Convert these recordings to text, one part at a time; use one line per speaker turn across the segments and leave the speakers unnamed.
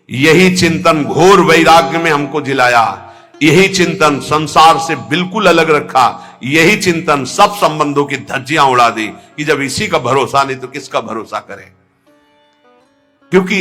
यही चिंतन घोर वैराग्य में हमको जिलाया, यही चिंतन संसार से बिल्कुल अलग रखा, यही चिंतन सब संबंधों की धज्जियां उड़ा दी कि जब इसी का भरोसा नहीं तो किसका भरोसा करें। क्योंकि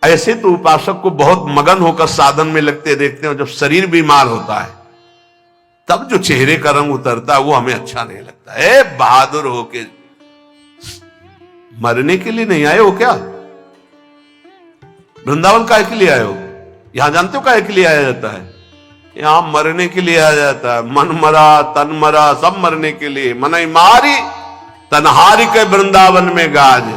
ऐसे तो उपासक को बहुत मगन होकर साधन में लगते देखते हैं, जब शरीर बीमार होता है तब जो चेहरे का रंग उतरता है वो हमें अच्छा नहीं लगता है। बहादुर होके मरने के लिए नहीं आए हो क्या? वृंदावन काहे के लिए आए हो? यहां जानते हो काहे के लिए आया जाता है? यहां मरने के लिए आया जाता है। मन मरा तन मरा सब मरने के लिए। मनई मारी तनहारी के वृंदावन में गाज।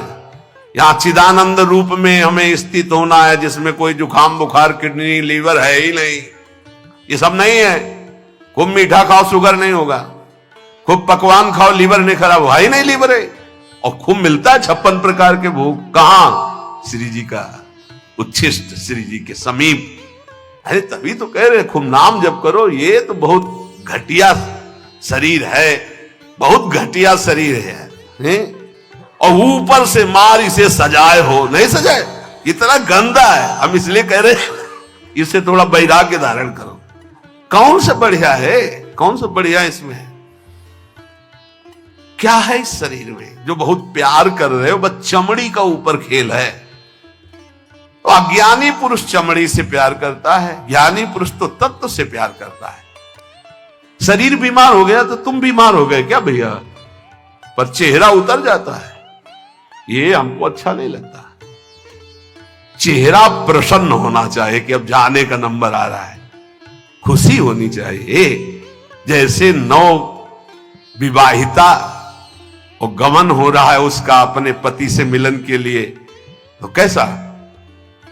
यहां चिदानंद रूप में हमें स्थित होना है, जिसमें कोई जुकाम बुखार किडनी लीवर है ही नहीं। ये सब नहीं है। खूब मीठा खाओ शुगर नहीं होगा, खूब पकवान खाओ लीवर नहीं खराब हुआ ही नहीं लीवर है। और खूब मिलता है 56 प्रकार के भोग। कहां? श्री जी का उच्छिष्ट, श्री जी के समीप। अरे तभी तो कह रहे खूब नाम जप करो। ये तो बहुत घटिया शरीर है, बहुत घटिया शरीर है? और ऊपर से मार इसे सजाए हो, नहीं सजाए, इतना गंदा है। हम इसलिए कह रहे इससे थोड़ा वैराग्य धारण करो। कौन सा बढ़िया है? कौन सा बढ़िया इसमें? क्या है इस शरीर में जो बहुत प्यार कर रहे हो? बस चमड़ी का ऊपर खेल है। तो अज्ञानी पुरुष चमड़ी से प्यार करता है, ज्ञानी पुरुष तो तत्व से प्यार करता है। शरीर बीमार हो गया तो तुम बीमार हो गए क्या भैया? पर चेहरा उतर जाता है, ये हमको अच्छा नहीं लगता। चेहरा प्रसन्न होना चाहिए कि अब जाने का नंबर आ रहा है, खुशी होनी चाहिए। जैसे नौ विवाहिता और गमन हो रहा है उसका अपने पति से मिलन के लिए, तो कैसा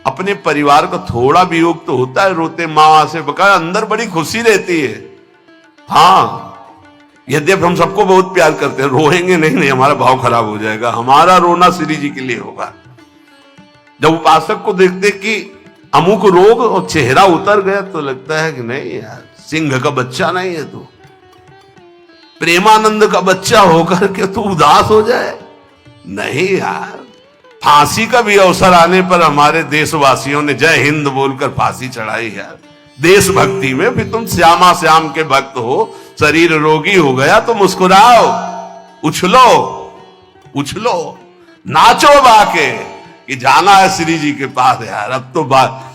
अपने परिवार का थोड़ा वियोग तो होता है, रोते मां से बका, अंदर बड़ी खुशी रहती है। हाँ, यद्यप हम सबको बहुत प्यार करते हैं, रोएंगे नहीं, हमारा भाव खराब हो जाएगा। हमारा रोना श्री जी के लिए होगा। जब उपासक को देखते कि अमुक रोग और चेहरा उतर गया तो लगता है कि नहीं यार, सिंह का बच्चा नहीं है तू, प्रेमानंद का बच्चा होकर के तू उदास हो जाए। नहीं यार, फांसी का भी अवसर आने पर हमारे देशवासियों ने जय हिंद बोलकर फांसी चढ़ाई यार, देशभक्ति में। फिर तुम श्यामा श्याम के भक्त हो, शरीर रोगी हो गया तो मुस्कुराओ, उछलो उछलो, नाचो बाके कि जाना है श्री जी के पास यार। अब तो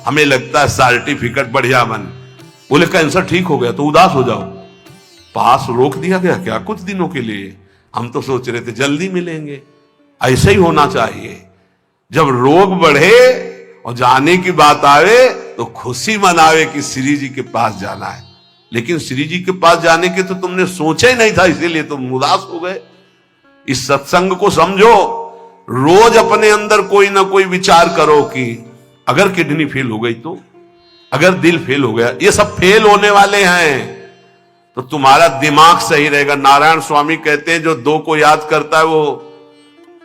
हमें लगता है सर्टिफिकेट बढ़िया बन, बोले कैंसर ठीक हो गया तो उदास हो जाओ, पास रोक दिया गया क्या कुछ दिनों के लिए? हम तो सोच रहे थे जल्दी मिलेंगे। ऐसे ही होना चाहिए। जब रोग बढ़े और जाने की बात आवे तो खुशी मनावे कि श्री जी के पास जाना है। लेकिन श्री जी के पास जाने के तो तुमने सोचा ही नहीं था, इसीलिए तुम उदास हो गए। इस सत्संग को समझो। रोज अपने अंदर कोई ना कोई विचार करो कि अगर किडनी फेल हो गई तो, अगर दिल फेल हो गया, ये सब फेल होने वाले हैं, तो तुम्हारा दिमाग सही रहेगा। नारायण स्वामी कहते हैं जो दो को याद करता है वो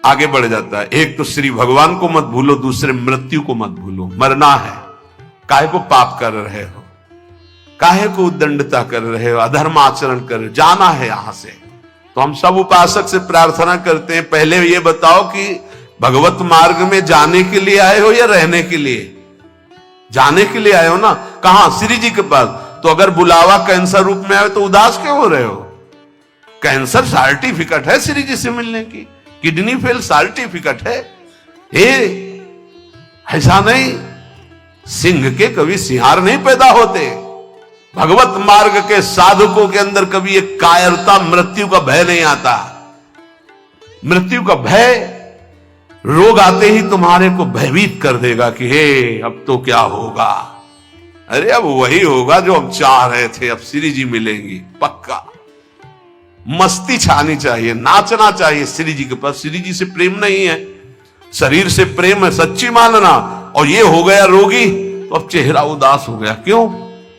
आगे बढ़ जाता है। एक तो श्री भगवान को मत भूलो, दूसरे मृत्यु को मत भूलो। मरना है, काहे को पाप कर रहे हो, काहे को उद्दंडता कर रहे हो, अधर्म आचरण कर रहे हो, जाना है यहां से। तो हम सब उपासक से प्रार्थना करते हैं, पहले ये बताओ कि भगवत मार्ग में जाने के लिए आए हो या रहने के लिए? जाने के लिए आए हो ना। कहां? श्री जी के पास। तो अगर बुलावा कैंसर रूप में आए तो उदास क्यों हो रहे हो? कैंसर सर्टिफिकेट है श्री जी से मिलने की, किडनी फेल सर्टिफिकेट है। ऐसा नहीं, सिंह के कभी सिंहार नहीं पैदा होते। भगवत मार्ग के साधकों के अंदर कभी एक कायरता, मृत्यु का भय नहीं आता। मृत्यु का भय रोग आते ही तुम्हारे को भयभीत कर देगा कि हे अब तो क्या होगा। अरे अब वही होगा जो हम चाह रहे थे, अब श्री जी मिलेंगी पक्का। मस्ती छानी चाहिए, नाचना चाहिए श्री जी के पास। श्री जी से प्रेम नहीं है, शरीर से प्रेम है, सच्ची मानना। और ये हो गया रोगी तो अब चेहरा उदास हो गया, क्यों?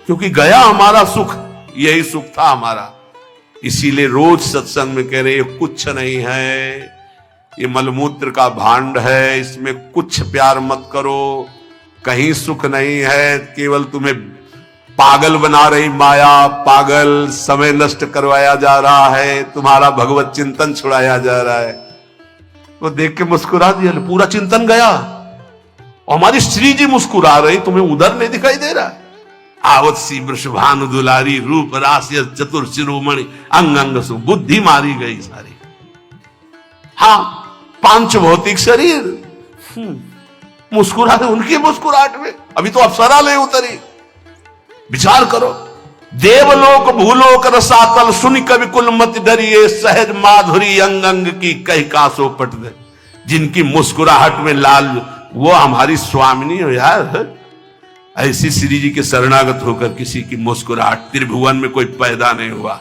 क्योंकि गया हमारा सुख, यही सुख था हमारा। इसीलिए रोज सत्संग में कह रहे ये कुछ नहीं है, ये मलमूत्र का भांड है, इसमें कुछ प्यार मत करो, कहीं सुख नहीं है, केवल तुम्हें पागल बना रही माया, पागल समय नष्ट करवाया जा रहा है, तुम्हारा भगवत चिंतन छुड़ाया जा रहा है। वो देख के मुस्कुरा दिया, पूरा चिंतन गया। और हमारी श्री जी मुस्कुरा रही, तुम्हें उधर नहीं दिखाई दे रहा है? आवत सी वृषभानु दुलारी, रूप राशि चतुर शिरोमणि, अंग अंग सु बुद्धि मारी गई सारी। हाँ, पांच भौतिक शरीर मुस्कुरा रहे, उनकी मुस्कुराहट में अभी तो अप्सरा ले उतरी। विचार करो, देवलोक भूलोक रसातल, सुन कवि कुल मत डरिए, सहज माधुरी अंग अंग की कह कासो पट दे। जिनकी मुस्कुराहट में लाल, वो हमारी स्वामिनी हो यार। ऐसी श्री जी के शरणागत होकर किसी की मुस्कुराहट, त्रिभुवन में कोई पैदा नहीं हुआ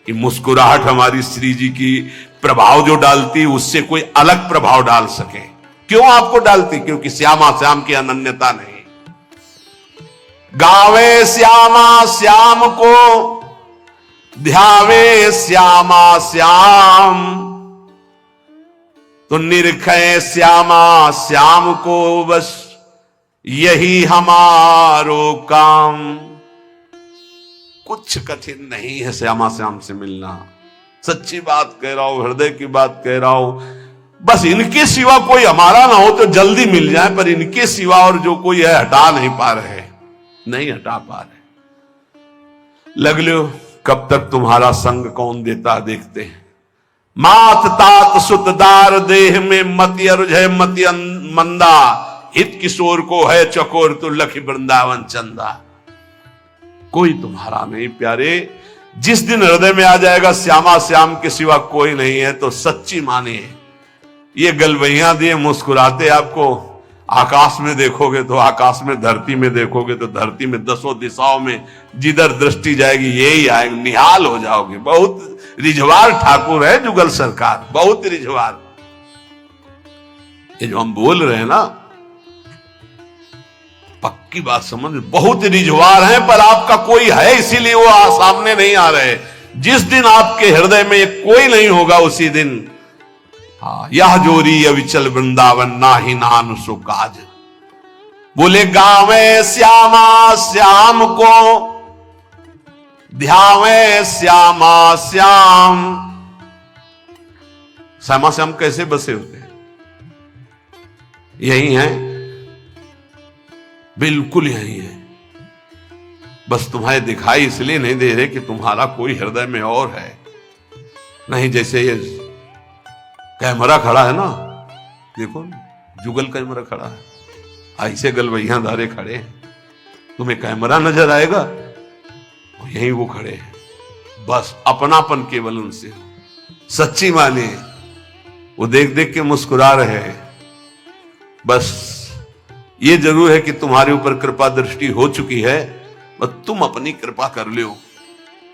कि मुस्कुराहट हमारी श्री जी की प्रभाव जो डालती उससे कोई अलग प्रभाव डाल सके। क्यों आपको डालती? क्योंकि श्यामा श्याम की अनन्यता नहीं। गावे श्यामा श्याम को, ध्यावे श्यामा श्याम, तो निरखे श्यामा श्याम को, बस यही हमारो काम। कुछ कठिन नहीं है श्यामा श्याम से मिलना। सच्ची बात कह रहा हूं, हृदय की बात कह रहा हूं। बस इनके सिवा कोई हमारा ना हो तो जल्दी मिल जाए, पर इनके सिवा और जो कोई है हटा नहीं पा रहे, नहीं हटा पा रहे। लग लो कब तक तुम्हारा संग कौन देता देखते हैं। मात तात सुतदार देह में मति अरुझय मति मंदा, हित किशोर को है चकोर तो लखी वृंदावन चंदा। कोई तुम्हारा नहीं प्यारे। जिस दिन हृदय में आ जाएगा श्यामा श्याम के सिवा कोई नहीं है, तो सच्ची मानिए ये गलवैया दिए मुस्कुराते आपको आकाश में देखोगे तो आकाश में, धरती में देखोगे तो धरती में, दसों दिशाओं में जिधर दृष्टि जाएगी यही आएगी, निहाल हो जाओगे। बहुत रिझवार ठाकुर है जुगल सरकार, बहुत रिझवार। ये जो हम बोल रहे हैं ना, पक्की बात समझ, बहुत रिझवार है, पर आपका कोई है इसीलिए वो सामने नहीं आ रहे। जिस दिन आपके हृदय में कोई नहीं होगा उसी दिन, हाँ, यह जोरी अविचल वृंदावन नाही नान सो काज। बोले गावे श्यामा श्याम को, ध्यावे श्यामा श्याम। श्यामा श्याम कैसे बसे होते हैं? यही है, बिल्कुल यही है। बस तुम्हारे दिखाई इसलिए नहीं दे रहे कि तुम्हारा कोई हृदय में और है। नहीं, जैसे ये कैमरा खड़ा है ना, देखो जुगल कैमरा खड़ा है, ऐसे गलवैया धारे खड़े हैं, तुम्हें कैमरा नजर आएगा, यहीं वो खड़े हैं। बस अपनापन केवल उनसे, सच्ची माने वो देख देख के मुस्कुरा रहे हैं। बस ये जरूर है कि तुम्हारे ऊपर कृपा दृष्टि हो चुकी है, बस तुम अपनी कृपा कर लो।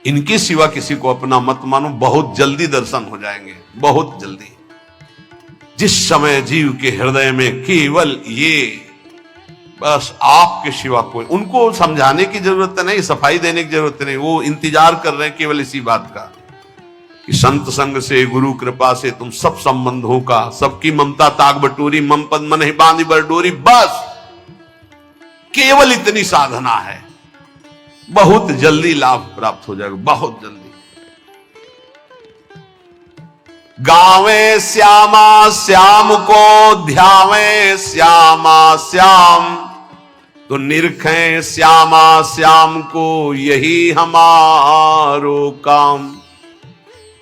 इनके सिवा किसी को अपना मत मानो, बहुत जल्दी दर्शन हो जाएंगे, बहुत जल्दी। जिस समय जीव के हृदय में केवल ये, बस आपके सिवा कोई, उनको समझाने की जरूरत नहीं, सफाई देने की जरूरत नहीं, वो इंतजार कर रहे हैं केवल इसी बात का कि संत संग से, गुरु कृपा से तुम सब संबंधों का, सबकी ममता ताग बटोरी, मम पद मन ही बांधी बरडोरी। बस केवल इतनी साधना है, बहुत जल्दी लाभ प्राप्त हो जाएगा, बहुत जल्दी। गावे श्यामा श्याम को, ध्यावे श्यामा श्याम, तो निरखें श्यामा श्याम को, यही हमारो काम,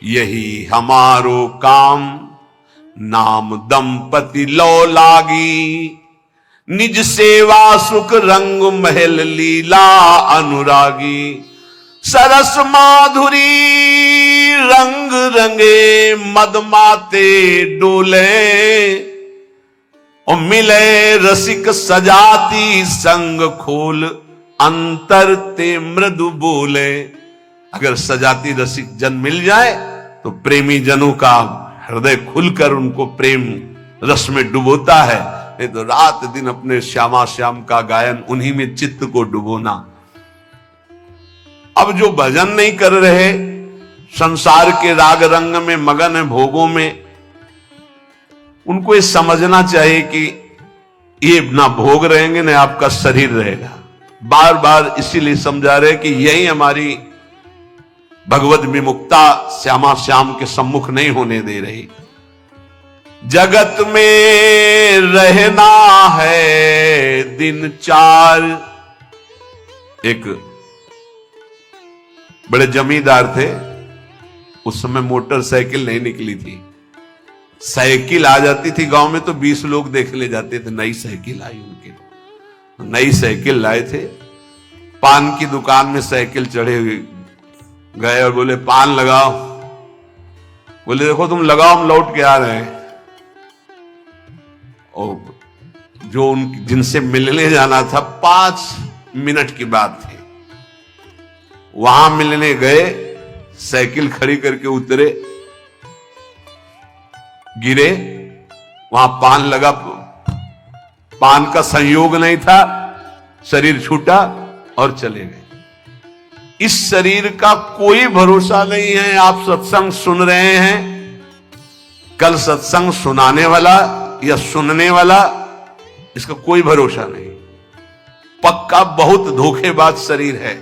यही हमारो काम। नाम दंपति लो लागी, निज सेवा सुख रंग महल लीला अनुरागी। सरस माधुरी रंग रंगे, मद माते डोले, और मिले रसिक सजाती संग खोल, अंतर ते मृदु बोले। अगर सजाती रसिक जन मिल जाए तो प्रेमी जनों का हृदय खुलकर उनको प्रेम रस में डुबोता है। नहीं तो रात दिन अपने श्यामा श्याम का गायन, उन्हीं में चित्त को डुबोना। अब जो भजन नहीं कर रहे, संसार के राग रंग में मगन है, भोगों में, उनको ये समझना चाहिए कि ये ना भोग रहेंगे ना आपका शरीर रहेगा। बार बार इसीलिए समझा रहे कि यही हमारी भगवत विमुक्ता श्यामा श्याम के सम्मुख नहीं होने दे रही। जगत में रहना है दिन चार। एक बड़े जमींदार थे, उस समय मोटरसाइकिल नहीं निकली थी। साइकिल आ जाती थी गांव में तो 20 लोग देख ले जाते थे। नई साइकिल आई उनके, नई साइकिल लाए थे। पान की दुकान में साइकिल चढ़े गए और बोले पान लगाओ। बोले देखो तुम लगाओ, हम लौट के आ रहे हैं। और जो जिनसे मिलने जाना था 5 मिनट की बात थी, वहां मिलने गए, साइकिल खड़ी करके उतरे, गिरे, वहां पान लगा, पान का संयोग नहीं था, शरीर छूटा और चले गए। इस शरीर का कोई भरोसा नहीं है। आप सत्संग सुन रहे हैं, कल सत्संग सुनाने वाला या सुनने वाला, इसका कोई भरोसा नहीं। पक्का बहुत धोखेबाज शरीर है।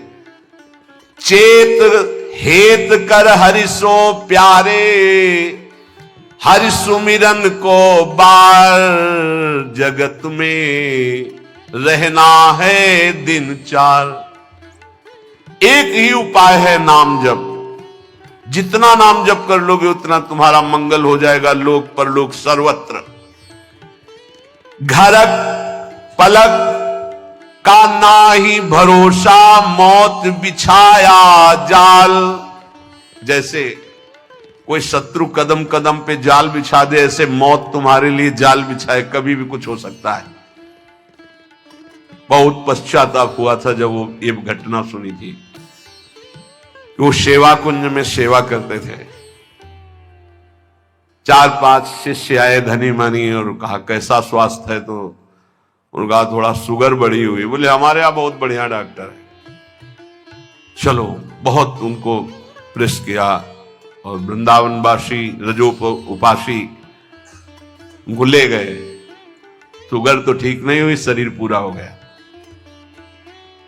चेत हेत कर हरिसो प्यारे, हरि सुमिरन को बार, जगत में रहना है दिन चार। एक ही उपाय है नाम जप। जितना नाम जप कर लोगे उतना तुम्हारा मंगल हो जाएगा, लोक परलोक सर्वत्र। घरक पलक का नाही भरोसा, मौत बिछाया जाल। जैसे कोई शत्रु कदम कदम पे जाल बिछा दे, ऐसे मौत तुम्हारे लिए जाल बिछाए, कभी भी कुछ हो सकता है। बहुत पश्चाताप हुआ था जब वो ये घटना सुनी थी। वो सेवा कुंज में सेवा करते थे। 4-5 शिष्य आए धनी मनी और कहा कैसा स्वास्थ्य है, तो उनका थोड़ा शुगर बढ़ी हुई। बोले हमारे यहां बहुत बढ़िया डॉक्टर है, चलो। बहुत उनको प्रेस किया और वृंदावनवासी रजोप उपासी उनको ले गए। शुगर तो ठीक नहीं हुई, शरीर पूरा हो गया।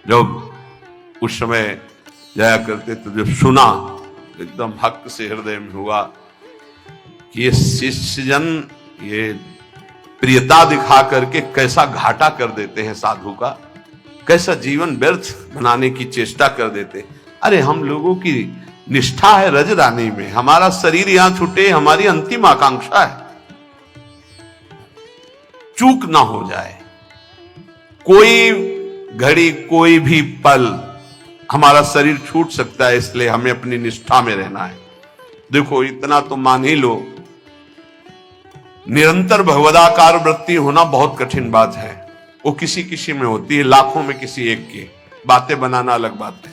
जब उस समय जाया करते तो जब सुना, एकदम हक से हृदय में हुआ कि ये शिष्यजन ये प्रियता दिखा करके कैसा घाटा कर देते हैं साधु का, कैसा जीवन व्यर्थ बनाने की चेष्टा कर देते। अरे हम लोगों की निष्ठा है रजरानी में, हमारा शरीर यहां छूटे हमारी अंतिम आकांक्षा है। चूक ना हो जाए, कोई घड़ी कोई भी पल हमारा शरीर छूट सकता है, इसलिए हमें अपनी निष्ठा में रहना है। देखो इतना तो मान ही लो, निरंतर भगवदाकार वृत्ति होना बहुत कठिन बात है। वो किसी किसी में होती है, लाखों में किसी एक की। बातें बनाना अलग बात है।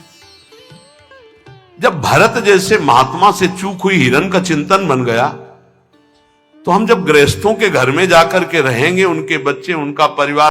जब भरत जैसे महात्मा से चूक हुई हिरण का चिंतन बन गया, तो हम जब गृहस्थों के घर में जाकर के रहेंगे, उनके बच्चे उनका परिवार